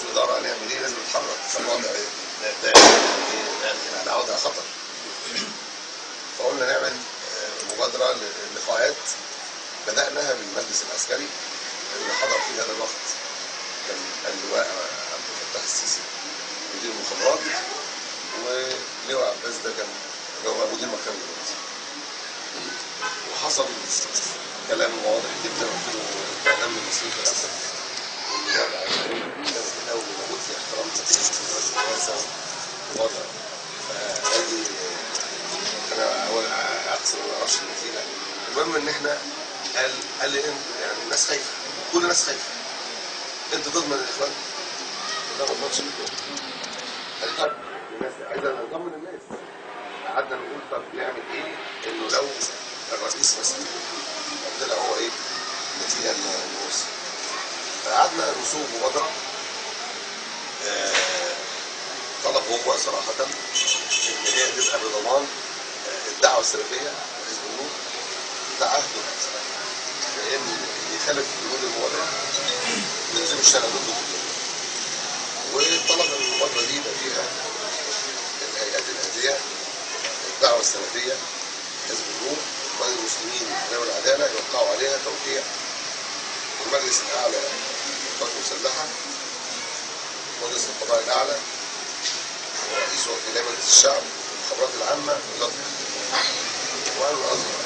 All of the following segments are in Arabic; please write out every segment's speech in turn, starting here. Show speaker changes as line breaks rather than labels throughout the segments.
الاداره هنعمل ايه؟ لازم نتحرك عشان الوضع ده على وضع خطر. فقلنا نعمل مبادره للقاءات بدأناها بالمجلس العسكري اللي حضر في هذا الوقت كان اللواء عبد الفتاح السيسي مدير المخابرات، ولواء عباس ده كان مدير مكتب دلوقتي. وحصل كلام واضح جدا قلت له اعلام المصريين في الاسد والوضع لازم الاول موجود في احترام السياسه والوضع. فادي انا اول اقصد ما اعرفش النتيجه. المهم ان احنا قال لي يعني الناس خايفه، كل الناس خايفه، انت تضمن الاخوان؟ لا ما اضمنش الاخوان. قال لي طب الناس عايزه نضمن الناس. قعدنا نقول طب نعمل ايه انه لو الرئيس مسؤول عندنا هو ايه نتيجه النص. فقعدنا نصوغ مبادره طلب هو صراحه ان هي تبقى بضمان الدعوه السلفيه حزب النور تعهد لان اللي يخالف بنود المبادره ينزل الشارع ضده. وطلب المبادره دي يبقى فيها الهيئات الاهليه، الدعوه السلفيه، حزب النور، اخوان المسلمين ذوي العداله يوقعوا عليها توقيع المجلس الاعلى للقوات المسلحه، مجلس القضاء الاعلى، ورئيس وكيل مجلس الشعب، الخبرات العامه، وزاره واهل الازهر.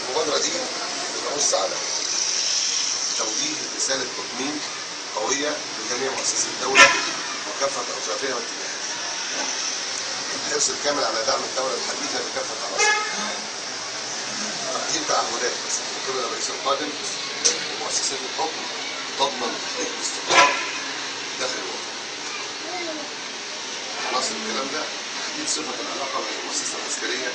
المبادره دي بتنص على توجيه رساله تطمين قويه لجميع مؤسسات الدوله وكافه اطرافها واتجاهاتها. الحرص الكامل على دعم الدوله الحديثه بكافه عناصرها. تقديم تعهدات من قبل الرئيس القادم ومؤسسات الحكم تضمن تحقيق الاستقرار داخل الوطن. عناصر الكلام ده تحديد صفه العلاقه بين المؤسسه العسكريه